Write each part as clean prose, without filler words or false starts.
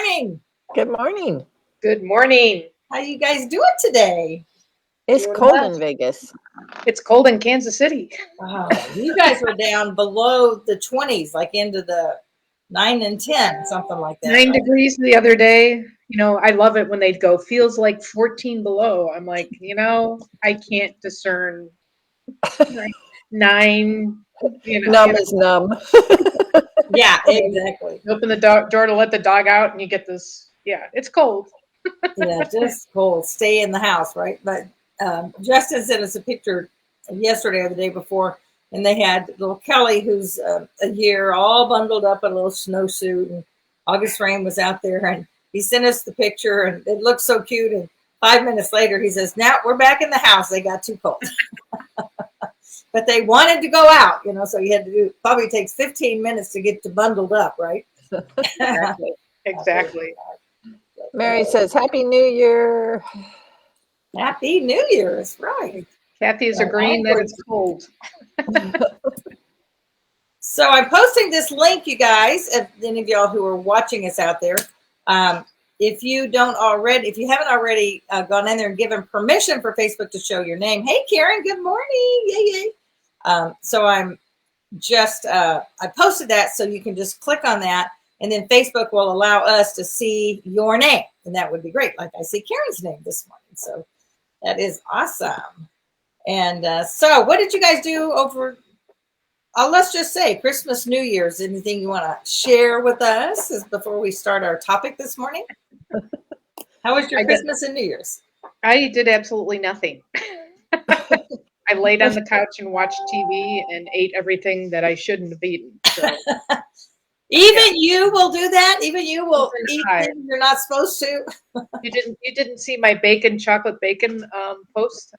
morning. Good morning. Good morning. How you guys doing today? It's Doing cold well. in Vegas. It's cold in Kansas City. Oh, you guys were down below the 20s, like into the 9 and 10, something like that. 9 right? degrees the other day. I love it when they'd go, feels like 14 below. I'm like, I can't discern 9. Numb is numb. Yeah, exactly. Open the door to let the dog out, and you get this. Yeah, it's cold. Yeah, just cold. Stay in the house, right? But Justin sent us a picture yesterday or the day before, and they had little Kelly, who's a year, all bundled up in a little snowsuit, and August Rain was out there, and he sent us the picture, and it looked so cute. And 5 minutes later, he says, "Now we're back in the house. They got too cold." But they wanted to go out, so you had to do, probably takes 15 minutes to get to bundled up, right? Exactly. Mary says, Happy New Year. Happy New Year's, right. Kathy's agreeing that it's cold. So I'm posting this link, you guys, if any of y'all who are watching us out there, if you haven't already gone in there and given permission for Facebook to show your name. Hey, Karen, good morning. Yay. So I'm just, I posted that, so you can just click on that, and then Facebook will allow us to see your name, and that would be great. Like I see Karen's name this morning, so that is awesome. And so what did you guys do over, let's just say Christmas, New Year's? Anything you want to share with us before we start our topic this morning? How was your Christmas and New Year's? I did absolutely nothing. I laid on the couch and watched TV and ate everything that I shouldn't have eaten. So. Even you will do that? Even you will eat things you're not supposed to? You didn't see my chocolate bacon post?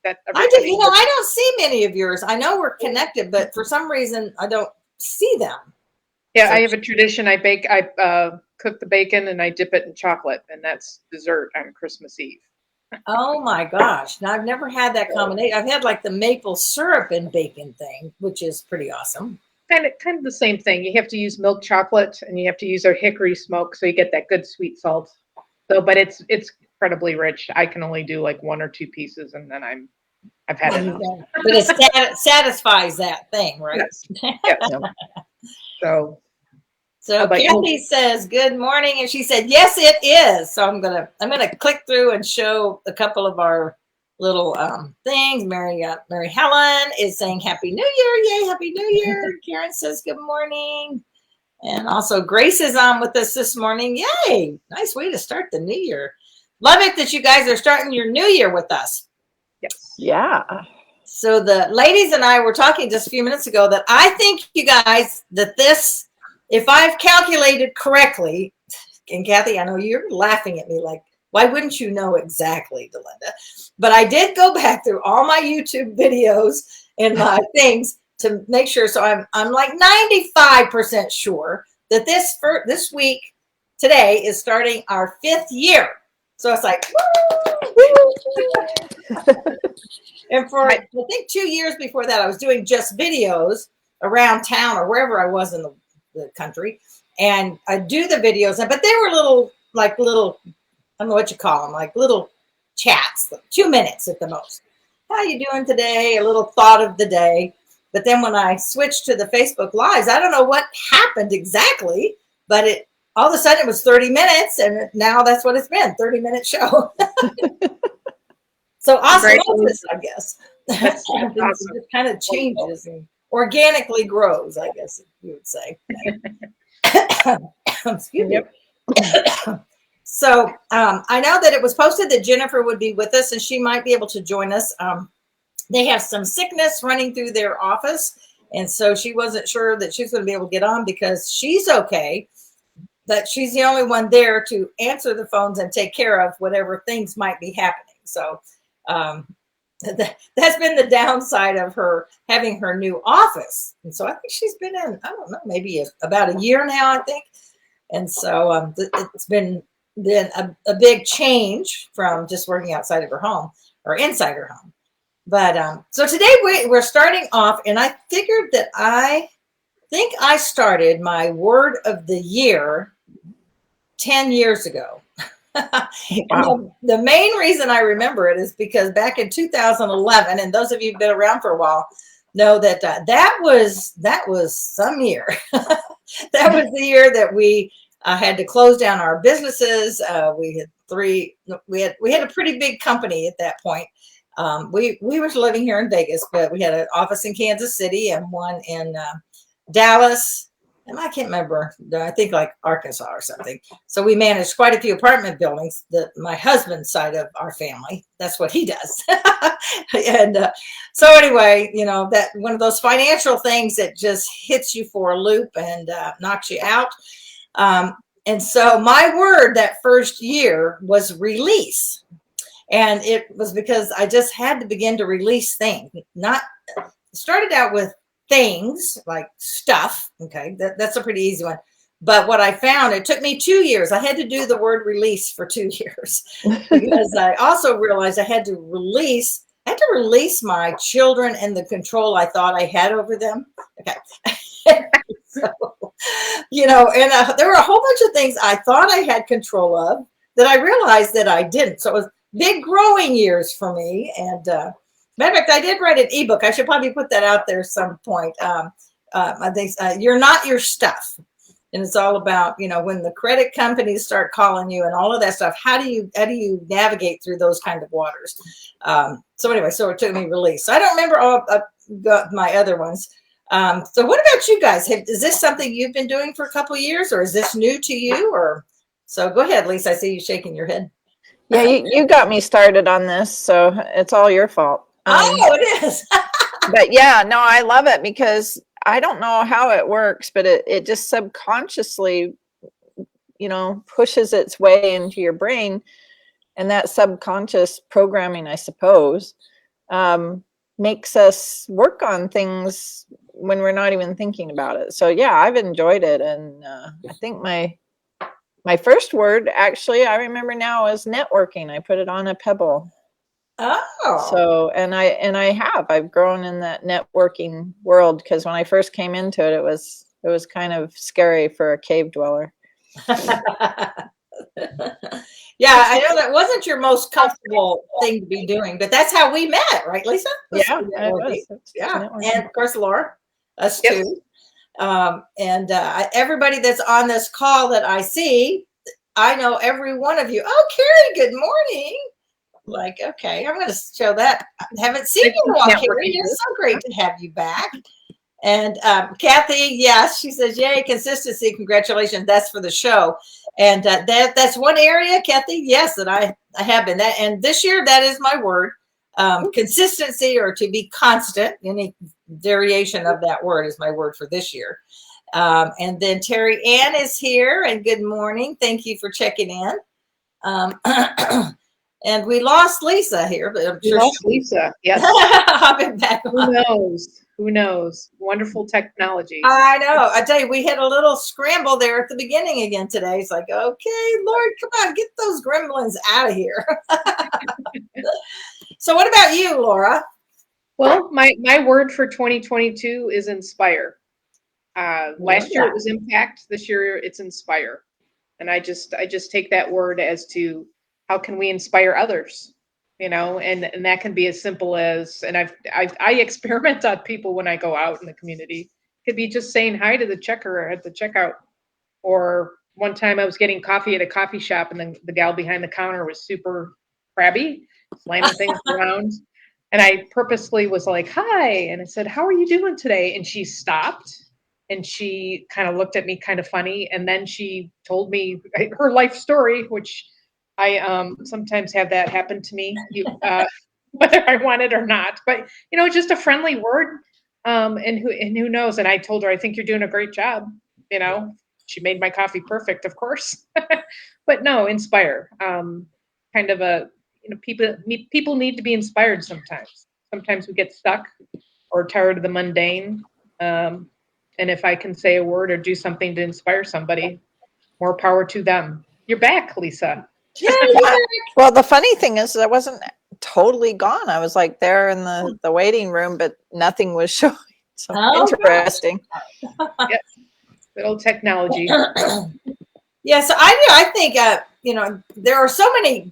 I did. I don't see many of yours. I know we're connected, but for some reason I don't see them. Yeah, I have a tradition. I cook the bacon and I dip it in chocolate, and that's dessert on Christmas Eve. Oh my gosh. Now, I've never had that combination. I've had like the maple syrup and bacon thing, which is pretty awesome. Kind of the same thing. You have to use milk chocolate, and you have to use our hickory smoke, so you get that good sweet salt. So, but it's incredibly rich. I can only do like 1 or 2 pieces, and then I've had enough. But it satisfies that thing, right? Yes. Yes. So Kathy says good morning, and she said yes, it is. So I'm gonna click through and show a couple of our little things. Mary Helen is saying Happy New Year. Yay, Happy New Year. Karen says good morning. And also Grace is on with us this morning. Yay. Nice way to start the new year. Love it that you guys are starting your new year with us. Yes. Yeah. So the ladies and I were talking just a few minutes ago that I think, you guys, that this, if I've calculated correctly, and Kathy, I know you're laughing at me like, why wouldn't you know exactly, Delinda? But I did go back through all my YouTube videos and my things to make sure. So I'm like 95% sure that this week today is starting our 5th year. So it's like, woo! And for I think 2 years before that, I was doing just videos around town or wherever I was in the country, and I do the videos, but they were little, I don't know what you call them, like little chats, 2 minutes at the most. How you doing today? A little thought of the day. But then when I switched to the Facebook Lives, I don't know what happened exactly, but all of a sudden it was 30 minutes, and now that's what it's been, 30-minute show. So osmosis, I guess. Awesome. It just kind of changes and organically grows, I guess you would say. Excuse me. So I know that it was posted that Jennifer would be with us, and she might be able to join us. They have some sickness running through their office, and so she wasn't sure that she was going to be able to get on because she's okay, but she's the only one there to answer the phones and take care of whatever things might be happening. So that's been the downside of her having her new office. And so I think she's been in, I don't know, maybe about a year now, I think. And so it's been a big change from just working outside of her home or inside her home. But so today we're starting off, and I figured that I think I started my word of the year 10 years ago. Wow. The main reason I remember it is because back in 2011, and those of you who've been around for a while know that that was some year. That was the year that we had to close down our businesses. We had we had a pretty big company at that point. We were living here in Vegas, but we had an office in Kansas City and one in Dallas, and I can't remember, I think like Arkansas or something. So we managed quite a few apartment buildings. My husband's side of our family, that's what he does. And so anyway, that one of those financial things that just hits you for a loop and knocks you out. And so my word that first year was release. And it was because I just had to begin to release things. Started out with things like stuff. Okay, that's a pretty easy one. But what I found, it took me 2 years. I had to do the word release for 2 years because I also realized I had to release my children and the control I thought I had over them. Okay. So, and there were a whole bunch of things I thought I had control of that I realized that I didn't. So it was big growing years for me. And matter of fact, I did write an ebook. I should probably put that out there some point. I think You're Not Your Stuff. And it's all about, when the credit companies start calling you and all of that stuff, how do you navigate through those kind of waters? So anyway, so it took me release. So I don't remember all of my other ones. So what about you guys? Is this something you've been doing for a couple of years, or is this new to you? Or so go ahead, Lisa. I see you shaking your head. Yeah, you got me started on this, so it's all your fault. It is. But yeah, no, I love it because I don't know how it works, but it just subconsciously, pushes its way into your brain. And that subconscious programming, I suppose, makes us work on things when we're not even thinking about it. So yeah, I've enjoyed it. And I think my first word, actually, I remember now, is networking. I put it on a pebble. Oh. So, I've grown in that networking world, because when I first came into it, it was kind of scary for a cave dweller. Yeah, I know that wasn't your most comfortable thing to be doing, but that's how we met, right, Lisa? Yeah, it was. Yeah, and of course, Laura, us too. And everybody that's on this call that I see, I know every one of you. Oh, Carrie, good morning. Like, okay, I'm going to show that. I haven't seen you in a while, Carrie. It's so great to have you back. And Kathy, yes, she says, yay, consistency. Congratulations. That's for the show. And that's one area, Kathy, yes, that I have been. And this year, that is my word. Consistency, or to be constant. Any variation of that word is my word for this year. And then Terry Ann is here, and good morning. Thank you for checking in. And we lost Lisa here, but I'm sure Lisa. Yes. I'll be back. Who knows? Wonderful technology. I know. I tell you, we had a little scramble there at the beginning again today. It's like, okay, Lord, come on, get those gremlins out of here. So what about you, Laura? Well, my word for 2022 is inspire. Last year it was impact. This year it's inspire. And I just take that word as to how can we inspire others, and that can be as simple as, and I experiment on people when I go out in the community. It could be just saying hi to the checker at the checkout. Or one time I was getting coffee at a coffee shop, and then the gal behind the counter was super crabby, slamming things around. And I purposely was like, hi. And I said, how are you doing today? And she stopped. And she kind of looked at me kind of funny. And then she told me her life story, which I sometimes have that happen to me, whether I want it or not. But, just a friendly word. And who knows? And I told her, I think you're doing a great job. She made my coffee perfect, of course. But no, inspire. Kind of a, people need to be inspired sometimes. Sometimes we get stuck or tired of the mundane. And if I can say a word or do something to inspire somebody, more power to them. You're back, Lisa. Yeah. Well, the funny thing is, I wasn't totally gone. I was like there in the waiting room, but nothing was showing. So interesting. Yep. Little technology. Yeah, so I do. I think, there are so many.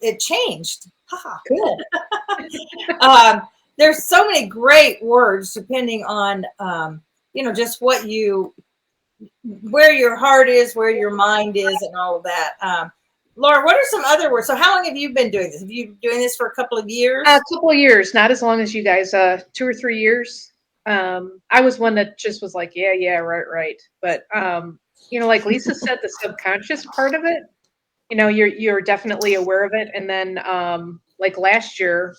It changed. Haha. Cool. There's so many great words depending on, just where your heart is, where your mind is, and all of that. Laura, what are some other words? So how long have you been doing this? Have you been doing this for a couple of years? A couple of years, not as long as you guys, 2 or 3 years. I was one that just was like, yeah, right. But, like Lisa said, the subconscious part of it, you're definitely aware of it. And then, like last year,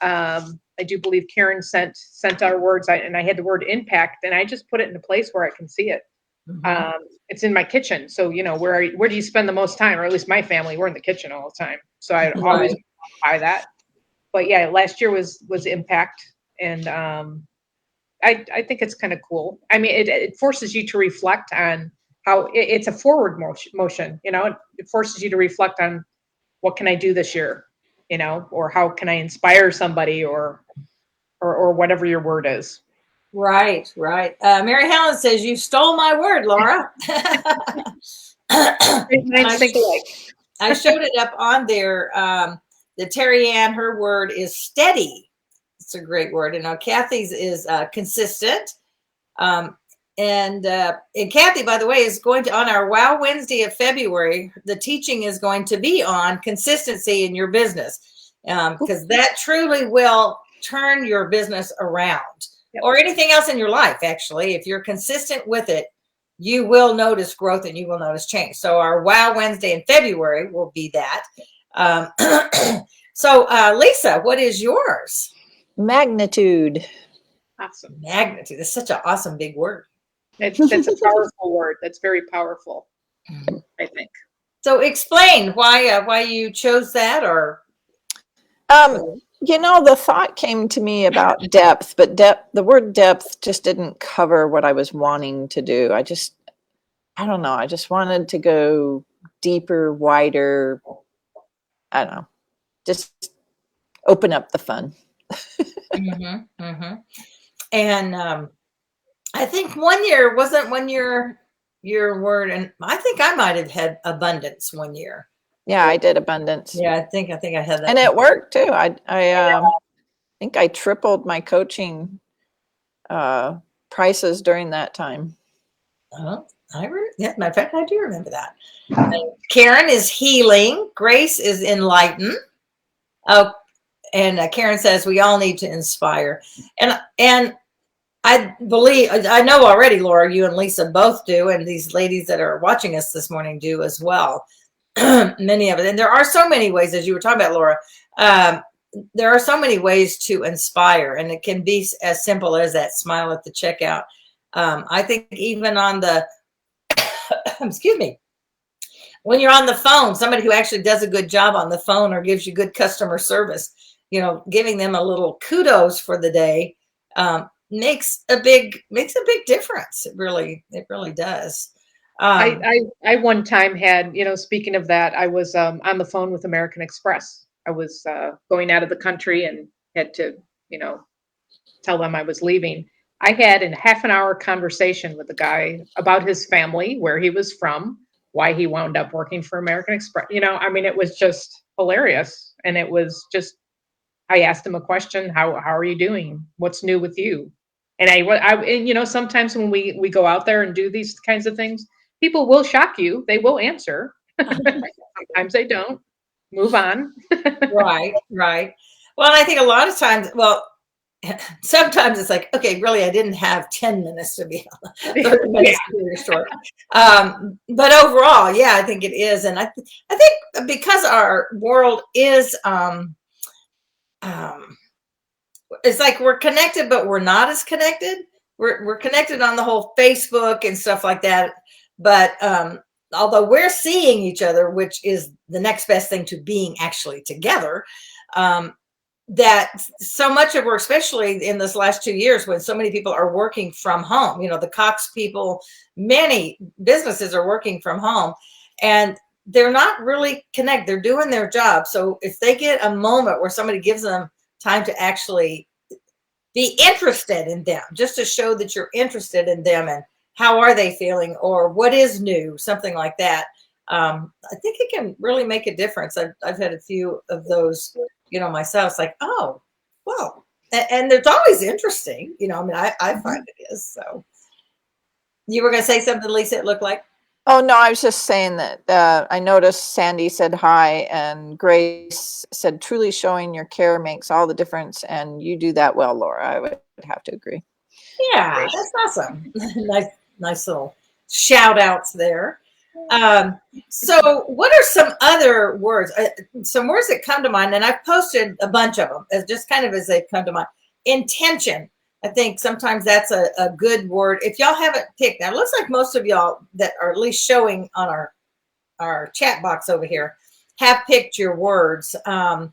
I do believe Karen sent our words, and I had the word impact, and I just put it in a place where I can see it. Mm-hmm. It's in my kitchen. So, where do you spend the most time? Or at least my family, we're in the kitchen all the time. So I always buy that. But yeah, last year was impact. And I think it's kind of cool. I mean, it forces you to reflect on how it's a forward motion, it forces you to reflect on what can I do this year, or how can I inspire somebody or whatever your word is. Right. Mary Helen says, you stole my word, Laura. I showed it up on there. The Terry Ann, her word is steady. It's a great word. And Kathy's is consistent. And Kathy, by the way, is going to, on our Wow Wednesday of February, the teaching is going to be on consistency in your business, because that truly will turn your business around. Yep. Or anything else in your life. Actually, if you're consistent with it, you will notice growth and you will notice change. So our Wow Wednesday in February will be that. So Lisa, what is yours? Magnitude. Awesome. Magnitude. That's such an awesome big word. That's a powerful word. That's very powerful, I think. So explain why you chose that, or the thought came to me about depth, but the word depth just didn't cover what I was wanting to do. I don't know. I just wanted to go deeper, wider. I don't know. Just open up the fun. Mm-hmm, mm-hmm. And I think wasn't one year your word, and I think I might have had abundance one year. Yeah, I did abundance. Yeah, I think I had that, and it worked too. I think I tripled my coaching prices during that time. Matter of fact, I do remember that. Karen is healing. Grace is enlighten. Oh, and Karen says we all need to inspire, and I know already, Laura, you and Lisa both do, and these ladies that are watching us this morning do as well. Many of it. And there are so many ways, as you were talking about, Laura, there are so many ways to inspire, and it can be as simple as that smile at the checkout. I think even on the, excuse me, when you're on the phone, somebody who actually does a good job on the phone or gives you good customer service, giving them a little kudos for the day, makes a big difference. It really does. I one time had, speaking of that, I was on the phone with American Express. I was going out of the country and had to, tell them I was leaving. I had a half an hour conversation with the guy about his family, where he was from, why he wound up working for American Express. It was just hilarious. And it was just, I asked him a question. How are you doing? What's new with you? And I sometimes when we go out there and do these kinds of things, people will shock you. They will answer. Sometimes they don't. Move on. Right. Well, and I think a lot of times, sometimes it's like, okay, really, I didn't have 10 minutes to be 30 minutes to be your story. But overall, yeah, I think it is. And I think because our world is, it's like we're connected, but we're not as connected. We're connected on the whole Facebook and stuff like that. But although we're seeing each other, which is the next best thing to being actually together, that so much of work, especially in this last 2 years, when so many people are working from home, the Cox people, many businesses are working from home, and they're not really connected. They're doing their job. So if they get a moment where somebody gives them time to actually be interested in them, just to show that you're interested in them how are they feeling, or what is new, something like that. I think it can really make a difference. I've had a few of those, myself. It's like, oh, well, and it's always interesting, I mean, I find it is. So you were going to say something, Lisa, it looked like? Oh, no, I was just saying that I noticed Sandy said hi and Grace said, truly showing your care makes all the difference. And you do that well, Laura. I would have to agree. Yeah, Great. that's awesome. nice little shout outs there. So what are some other words, some words that come to mind? And I've posted a bunch of them as just kind of as they come to mind. Intention. I think sometimes that's a good word. If y'all haven't picked, now it looks like most of y'all that are at least showing on our chat box over here have picked your words. But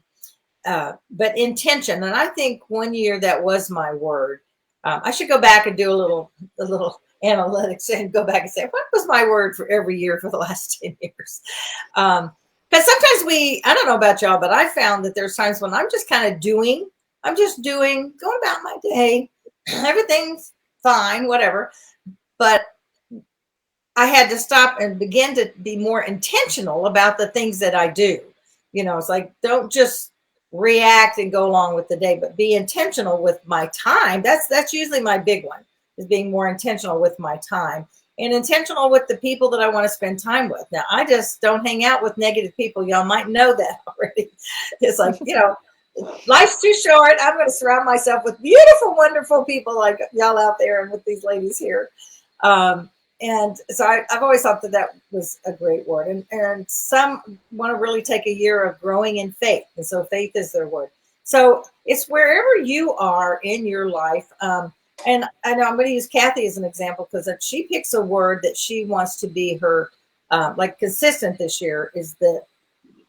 intention, and I think one year that was my word. I should go back and do a little analytics and go back and say, what was my word for every year for the last 10 years? Because sometimes I don't know about y'all, but I found that there's times when I'm just kind of going about my day. Everything's fine, whatever. But I had to stop and begin to be more intentional about the things that I do. It's like, don't just react and go along with the day, but be intentional with my time. That's usually my big one, is being more intentional with my time and intentional with the people that I want to spend time with. Now, I just don't hang out with negative people. Y'all might know that already. It's like, life's too short. I'm going to surround myself with beautiful, wonderful people like y'all out there and with these ladies here. And so I've always thought that was a great word. And some want to really take a year of growing in faith. And so faith is their word. So it's wherever you are in your life. And I know I'm going to use Kathy as an example, because if she picks a word that she wants to be her, like consistent this year,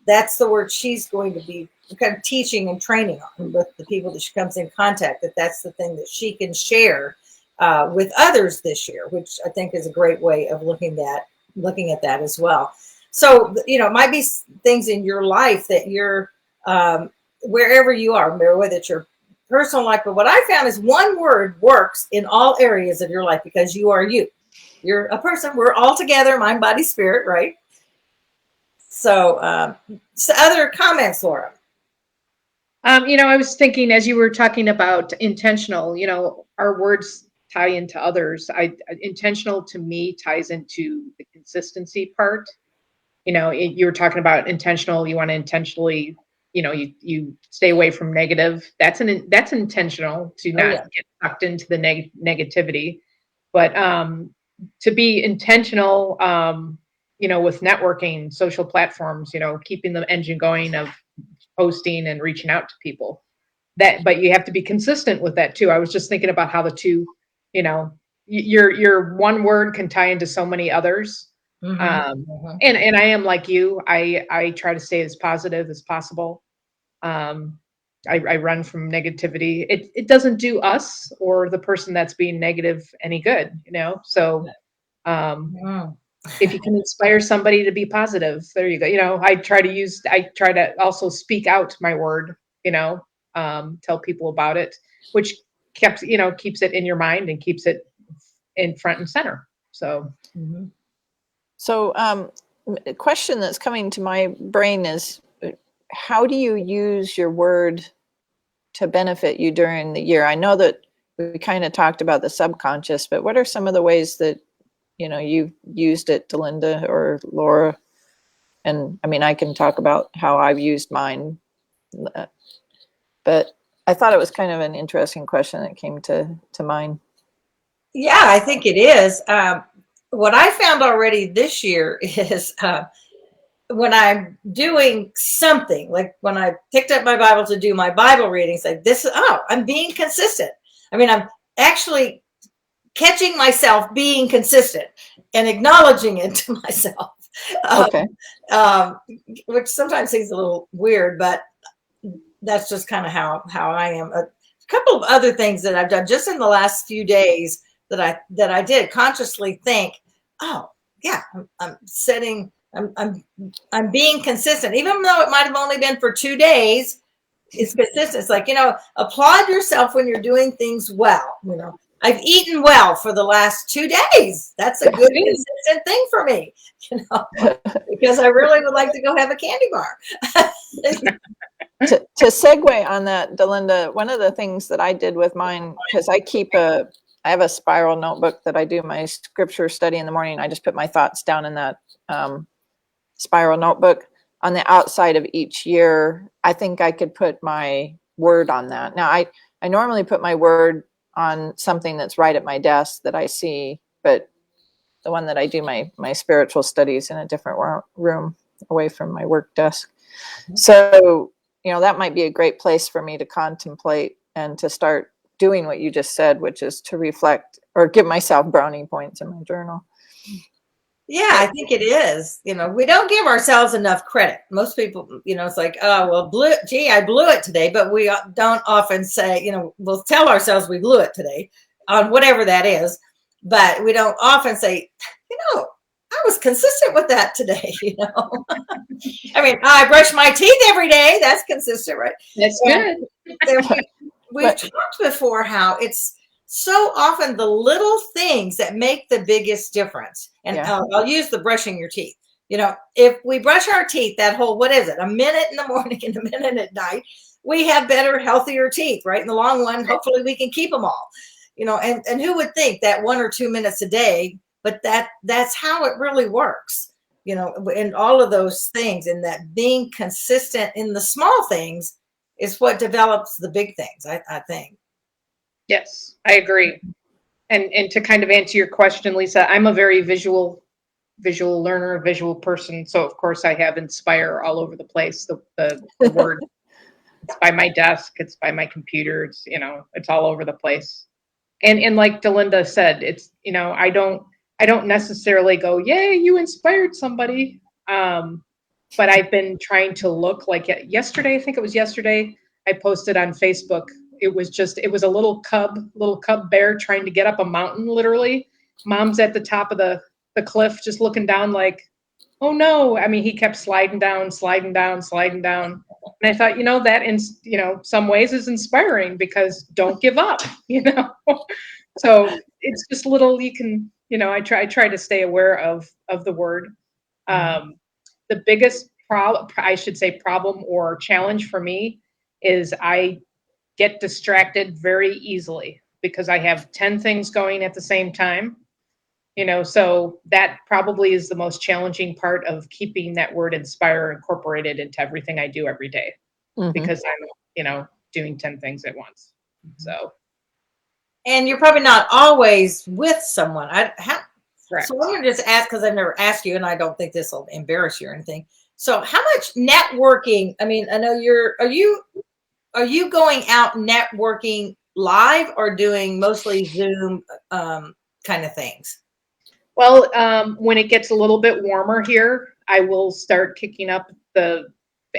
that's the word she's going to be kind of teaching and training on with the people that she comes in contact, that's the thing that she can share with others this year, which I think is a great way of looking at that as well. So, it might be things in your life that you're, wherever you are, whether it's your personal life, but what I found is one word works in all areas of your life, because you are you. You're a person. We're all together, mind, body, spirit, right? So, other comments, Laura? I was thinking as you were talking about intentional, our words tie into others. Intentional to me ties into the consistency part. You were talking about intentional. You want to intentionally, you stay away from negative. That's intentional to not get sucked into the negativity. But to be intentional, with networking, social platforms, keeping the engine going of posting and reaching out to people. But you have to be consistent with that too. I was just thinking about how the two, your one word can tie into so many others. And I am like you. I try to stay as positive as possible. I run from negativity. It doesn't do us or the person that's being negative any good, So if you can inspire somebody to be positive, there you go. I try to also speak out my word, tell people about it, which keeps it in your mind and keeps it in front and center. So, So a question that's coming to my brain is, how do you use your word to benefit you during the year? I know that we kind of talked about the subconscious, but what are some of the ways that, you've used it, Delinda or Laura? And I mean, I can talk about how I've used mine, but I thought it was kind of an interesting question that came to mind. Yeah, I think it is. What I found already this year is when I'm doing something, like when I picked up my Bible to do my Bible readings, like I'm being consistent. I mean, I'm actually catching myself being consistent and acknowledging it to myself. Okay. Which sometimes seems a little weird, but that's just kind of how I am. A couple of other things that I've done just in the last few days that I did consciously think, oh yeah, I'm being consistent, even though it might have only been for 2 days. It's consistent. It's like, applaud yourself when you're doing things well. I've eaten well for the last 2 days. That's a good consistent thing for me, because I really would like to go have a candy bar. To segue on that, Delinda, one of the things that I did with mine, because I have a spiral notebook that I do my scripture study in the morning. I just put my thoughts down in that spiral notebook. On the outside of each year, I think I could put my word on that. Now, I normally put my word on something that's right at my desk that I see, but the one that I do my spiritual studies in a different room away from my work desk. So, that might be a great place for me to contemplate and to start doing what you just said, which is to reflect or give myself brownie points in my journal. Yeah, I think it is. We don't give ourselves enough credit. Most people, it's like, oh, well, I blew it today. But we don't often say, we'll tell ourselves we blew it today on whatever that is. But we don't often say, I was consistent with that today. I mean, I brush my teeth every day. That's consistent, right? That's good. We've talked before how it's so often the little things that make the biggest difference. And I'll use the brushing your teeth. If we brush our teeth, that whole, what is it? A minute in the morning and a minute at night, we have better, healthier teeth, right? In the long run, hopefully we can keep them all, and who would think that 1 or 2 minutes a day, but that's how it really works, and all of those things, and that being consistent in the small things is what develops the big things, I think. Yes, I agree. And to kind of answer your question, Lisa, I'm a very visual learner, visual person. So of course I have Inspire all over the place. The word, it's by my desk, it's by my computer, it's all over the place. And like Delinda said, it's I don't necessarily go, yay, you inspired somebody. But I've been trying to look, like yesterday, I think it was yesterday, I posted on Facebook. It was a little cub bear trying to get up a mountain, literally. Mom's at the top of the cliff, just looking down like, oh no. I mean, he kept sliding down. And I thought, that in, some ways is inspiring, because don't give up, So it's just little, you can, I try to stay aware of the word. The biggest problem or challenge for me is I get distracted very easily, because I have 10 things going at the same time, so that probably is the most challenging part of keeping that word inspire incorporated into everything I do every day, because I'm, doing 10 things at once. So. And you're probably not always with someone. Correct. So I'm going to just ask, because I've never asked you, and I don't think this will embarrass you or anything. So how much networking? I mean, I know are you going out networking live, or doing mostly Zoom kind of things? Well, when it gets a little bit warmer here, I will start kicking up the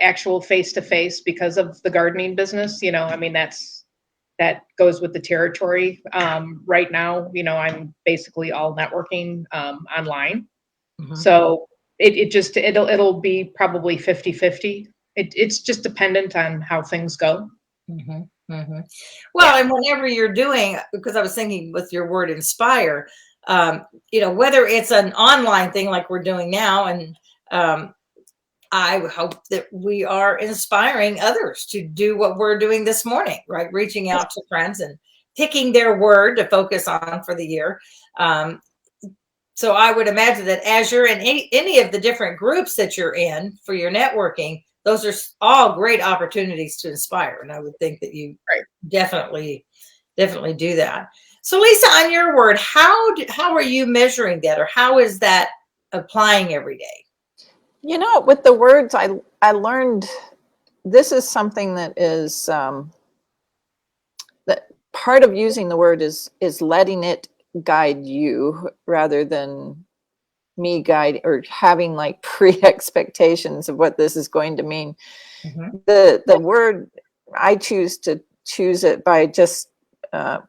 actual face-to-face, because of the gardening business. I mean, that goes with the territory. Right now, I'm basically all networking online. So it'll be probably 50-50. It's just dependent on how things go. Well, and whenever you're doing, because I was thinking with your word inspire, whether it's an online thing like we're doing now, and I hope that we are inspiring others to do what we're doing this morning, right? Reaching out to friends and picking their word to focus on for the year. So I would imagine that as you're in any of the different groups that you're in for your networking, those are all great opportunities to inspire. And I would think that you definitely do that. So Lisa, on your word, how are you measuring that, or how is that applying every day? With the words, I learned this is something that is that part of using the word is letting it guide you, rather than me guide or having like pre-expectations of what this is going to mean. The word, I choose it by just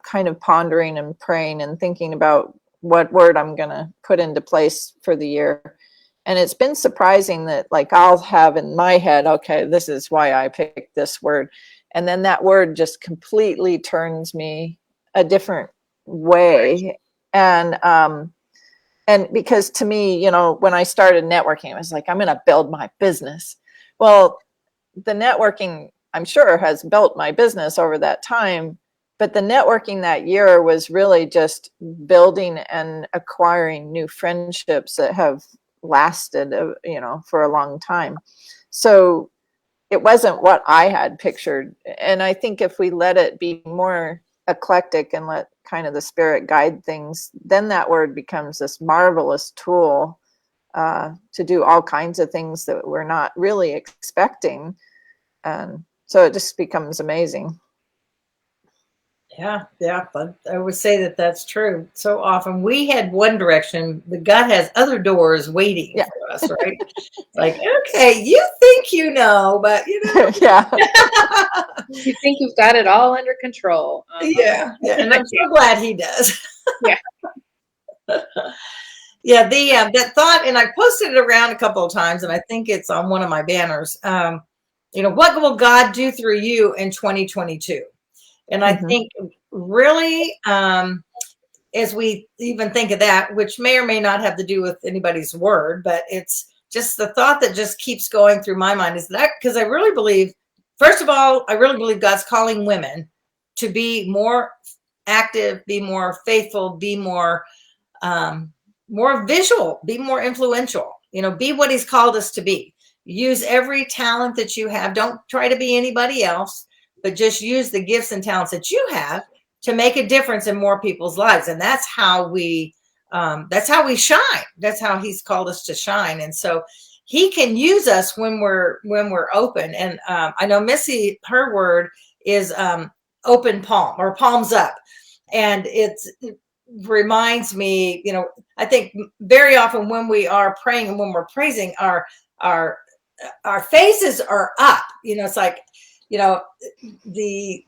kind of pondering and praying and thinking about what word I'm going to put into place for the year. And it's been surprising that, like, I'll have in my head, okay, this is why I picked this word. And then that word just completely turns me a different way. And because to me, you know, when I started networking, it was like, I'm going to build my business. Well, the networking, I'm sure, has built my business over that time. But the networking that year was really just building and acquiring new friendships that have lasted, you know, for a long time. So it wasn't what I had pictured. And I think if we let it be more eclectic and let kind of the spirit guide things, then that word becomes this marvelous tool to do all kinds of things that we're not really expecting. And so it just becomes amazing. Yeah, but I would say that that's true. So often we had one direction, but God has other doors waiting for us, right? Like, okay, you think you know, but you know. Yeah. You think you've got it all under control. Yeah. And I'm so glad he does. Yeah. Yeah, that thought, and I posted it around a couple of times, and I think it's on one of my banners. You know, what will God do through you in 2022? And I think really, as we even think of that, which may or may not have to do with anybody's word, but it's just the thought that just keeps going through my mind is that, because I really believe, first of all, I really believe God's calling women to be more active, be more faithful, be more visual, be more influential, you know, be what he's called us to be. Use every talent that you have. Don't try to be anybody else, but just use the gifts and talents that you have to make a difference in more people's lives. And that's how we shine. That's how he's called us to shine. And so he can use us when we're open. And I know Missy, her word is open palm or palms up. And it reminds me, you know, I think very often when we are praying and when we're praising, our faces are up. You know, it's like, you know, the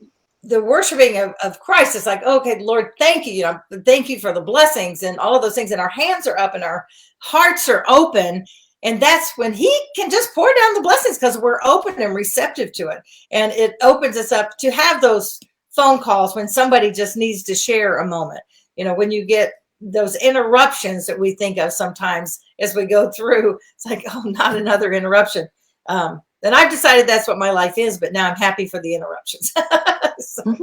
worshiping of Christ is like, okay, Lord, thank you. You know, thank you for the blessings and all of those things. And our hands are up and our hearts are open. And that's when he can just pour down the blessings because we're open and receptive to it. And it opens us up to have those phone calls when somebody just needs to share a moment. You know, when you get those interruptions that we think of sometimes as we go through, it's like, oh, not another interruption. And I've decided that's what my life is, but now I'm happy for the interruptions. So,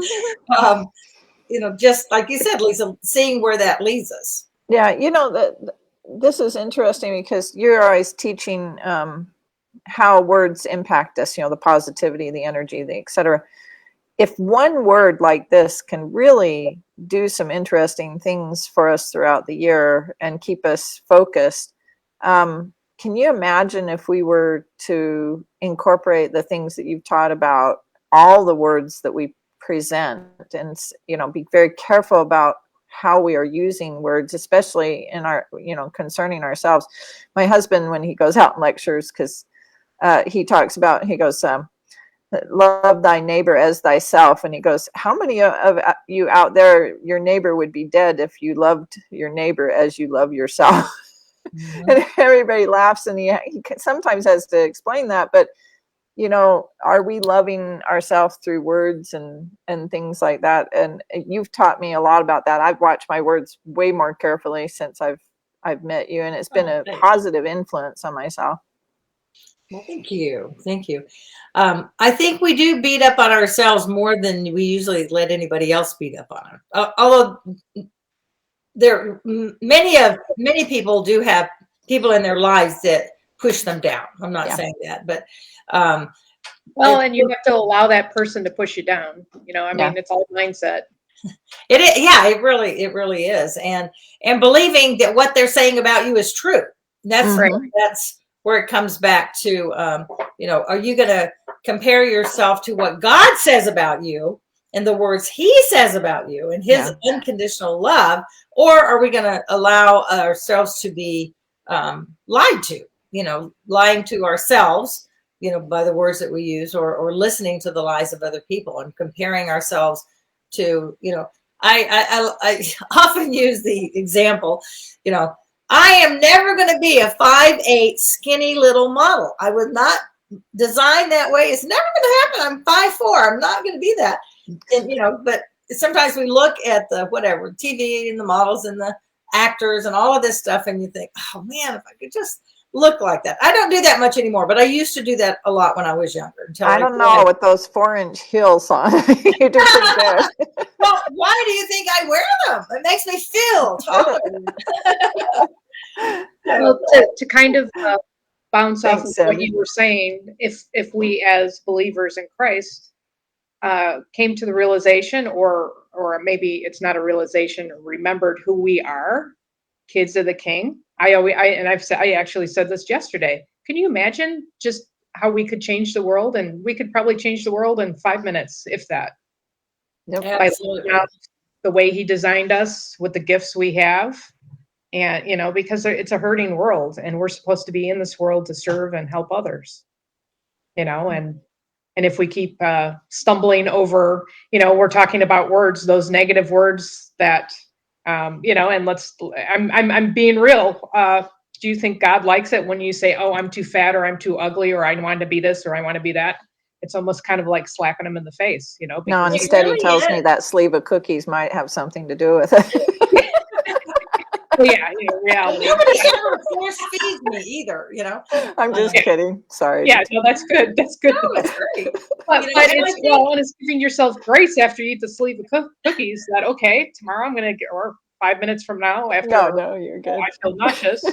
you know, just like you said, Lisa, seeing where that leads us. Yeah, you know, this is interesting because you're always teaching how words impact us, you know, the positivity, the energy, the et cetera. If one word like this can really do some interesting things for us throughout the year and keep us focused, can you imagine if we were to incorporate the things that you've taught about all the words that we present and, you know, be very careful about how we are using words, especially in our, you know, concerning ourselves. My husband, when he goes out and lectures, because he talks about, he goes, love thy neighbor as thyself. And he goes, how many of you out there, your neighbor would be dead if you loved your neighbor as you love yourself? Mm-hmm. And everybody laughs, and he sometimes has to explain that. But, you know, are we loving ourselves through words and things like that? And you've taught me a lot about that. I've watched my words way more carefully since I've met you, and it's been a positive influence on myself. Well, thank you. I think we do beat up on ourselves more than we usually let anybody else beat up on us. Although there many people do have people in their lives that push them down. I'm not saying that, but well, and you have to allow that person to push you down. You know, I mean, it's all mindset. It is, yeah, it really is, and believing that what they're saying about you is true. That's that's where it comes back to. You know, are you going to compare yourself to what God says about you and the words He says about you and His unconditional love, or are we going to allow ourselves to be lied to? You know, lying to ourselves, you know, by the words that we use, or listening to the lies of other people and comparing ourselves to, you know, I often use the example, you know, I am never going to be a 5'8" skinny little model. I was not designed that way. It's never going to happen. I'm 5'4". I'm not going to be that. And, you know, but sometimes we look at the whatever TV and the models and the actors and all of this stuff, and you think, oh man, if I could just look like that. I don't do that much anymore, but I used to do that a lot when I was younger. Until I don't know, with those 4-inch heels on, you do pretty good. Well, why do you think I wear them? It makes me feel taller. Well, to kind of bounce off of what you were saying, if we as believers in Christ came to the realization, or maybe it's not a realization, remembered who we are, kids of the King. I actually said this yesterday. Can you imagine just how we could change the world? And we could probably change the world in 5 minutes, if that. Yep. Absolutely. The way he designed us with the gifts we have. And, you know, because it's a hurting world, and we're supposed to be in this world to serve and help others, you know, and if we keep stumbling over, you know, we're talking about words, those negative words that, you know, and I'm being real. Do you think God likes it when you say, oh, I'm too fat, or I'm too ugly, or I want to be this, or I want to be that? It's almost kind of like slapping him in the face, you know. No, instead he tells me that sleeve of cookies might have something to do with it. Yeah, you know, reality. Nobody ever force feeds me either, you know. I'm just kidding. Sorry. Yeah, no, that's good. That's good. No, it's great. But it's giving yourself grace after you eat the sleeve of cookies. That okay, tomorrow I'm gonna get, or 5 minutes from now after. No, you're good. I feel nauseous,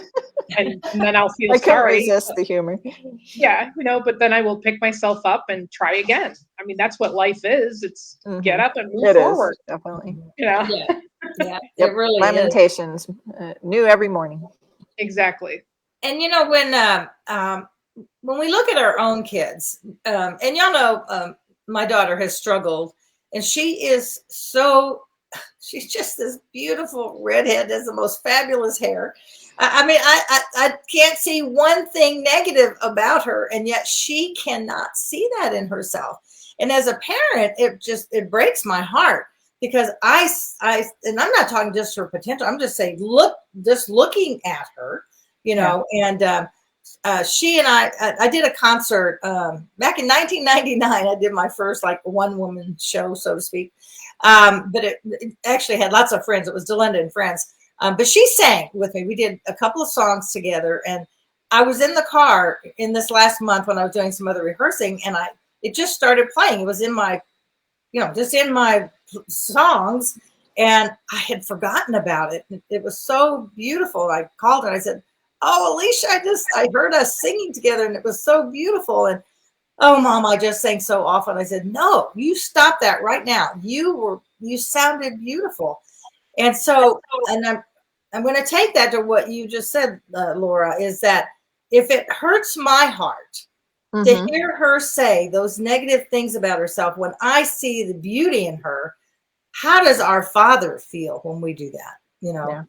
and then I'll feel I sorry. I can't resist the humor. Yeah, you know, but then I will pick myself up and try again. I mean, that's what life is. It's get up and move forward. Definitely. You know. Yeah, it really Lamentations, new every morning. Exactly. And you know, when we look at our own kids, and y'all know, my daughter has struggled, and she's just this beautiful redhead, has the most fabulous hair. I mean, I can't see one thing negative about her, and yet she cannot see that in herself. And as a parent, it breaks my heart. Because and I'm not talking just her potential. I'm just saying, looking at her, you know, and she and I did a concert back in 1999. I did my first like one woman show, so to speak. But it actually had lots of friends. It was Delinda and friends. But she sang with me. We did a couple of songs together, and I was in the car in this last month when I was doing some other rehearsing, and it just started playing. It was in my, you know, just in my songs, and I had forgotten about it. It was so beautiful. I called her and I said, oh, Alicia, I heard us singing together, and it was so beautiful. And oh, Mom, I just sang so often. I said, no, you stop that right now. You sounded beautiful. And so, and I'm going to take that to what you just said, Laura, is that if it hurts my heart to hear her say those negative things about herself, when I see the beauty in her, how does our Father feel when we do that? You know,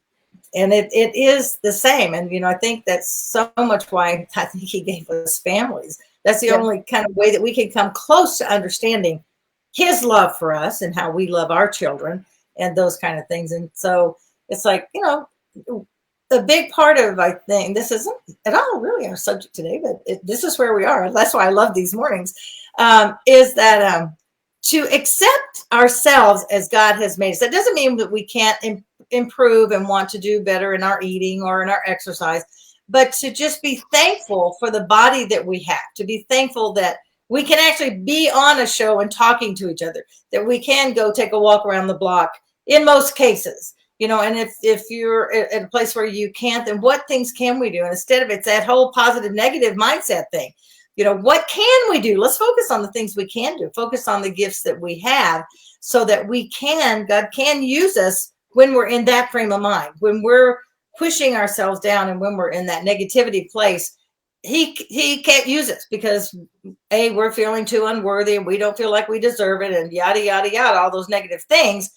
and it is the same. And, you know, I think that's so much why I think he gave us families. That's the only kind of way that we can come close to understanding his love for us and how we love our children and those kind of things. And so it's like, you know, a big part of, I think, this isn't at all really our subject today, but this is where we are. That's why I love these mornings, is that to accept ourselves as God has made us. That doesn't mean that we can't improve and want to do better in our eating or in our exercise, but to just be thankful for the body that we have, to be thankful that we can actually be on a show and talking to each other, that we can go take a walk around the block in most cases. You know, and if you're at a place where you can't, then what things can we do? And instead of it's that whole positive, negative mindset thing, you know, what can we do? Let's focus on the things we can do. Focus on the gifts that we have so that God can use us when we're in that frame of mind, when we're pushing ourselves down and when we're in that negativity place. He can't use us because we're feeling too unworthy and we don't feel like we deserve it and yada, yada, yada, all those negative things.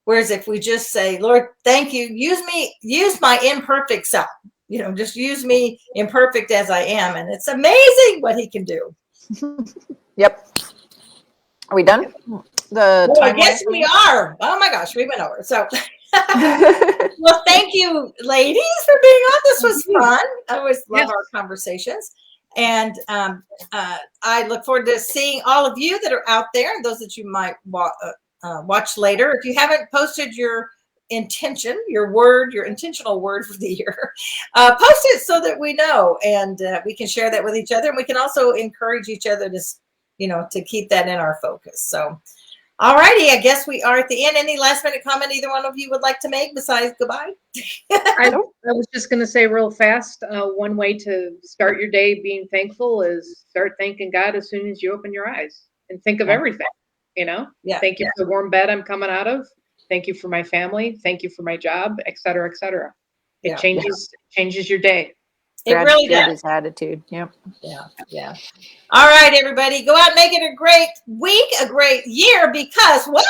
Whereas if we just say, Lord, thank you, use my imperfect self, you know, just use me imperfect as I am. And it's amazing what he can do. Yep. Are we done? I guess we are. Oh my gosh, we went over. So, well, thank you, ladies, for being on. This was fun. I always love our conversations. And I look forward to seeing all of you that are out there and those that you might watch later. If you haven't posted your intention, your intentional word for the year, post it so that we know, and we can share that with each other, and we can also encourage each other to, to keep that in our focus. So, all righty, I guess we are at the end. Any last minute comment either one of you would like to make besides goodbye? I was just going to say real fast, one way to start your day being thankful is start thanking God as soon as you open your eyes, and think of everything, Yeah. Thank you for the warm bed I'm coming out of. Thank you for my family. Thank you for my job, et cetera, et cetera. It changes your day. It really does. His attitude. Yep. Yeah. All right, everybody, go out and make it a great week, a great year, because what?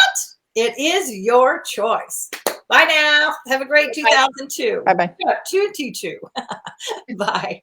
It is your choice. Bye now. Have a great 2002. Bye-bye. 222. Bye.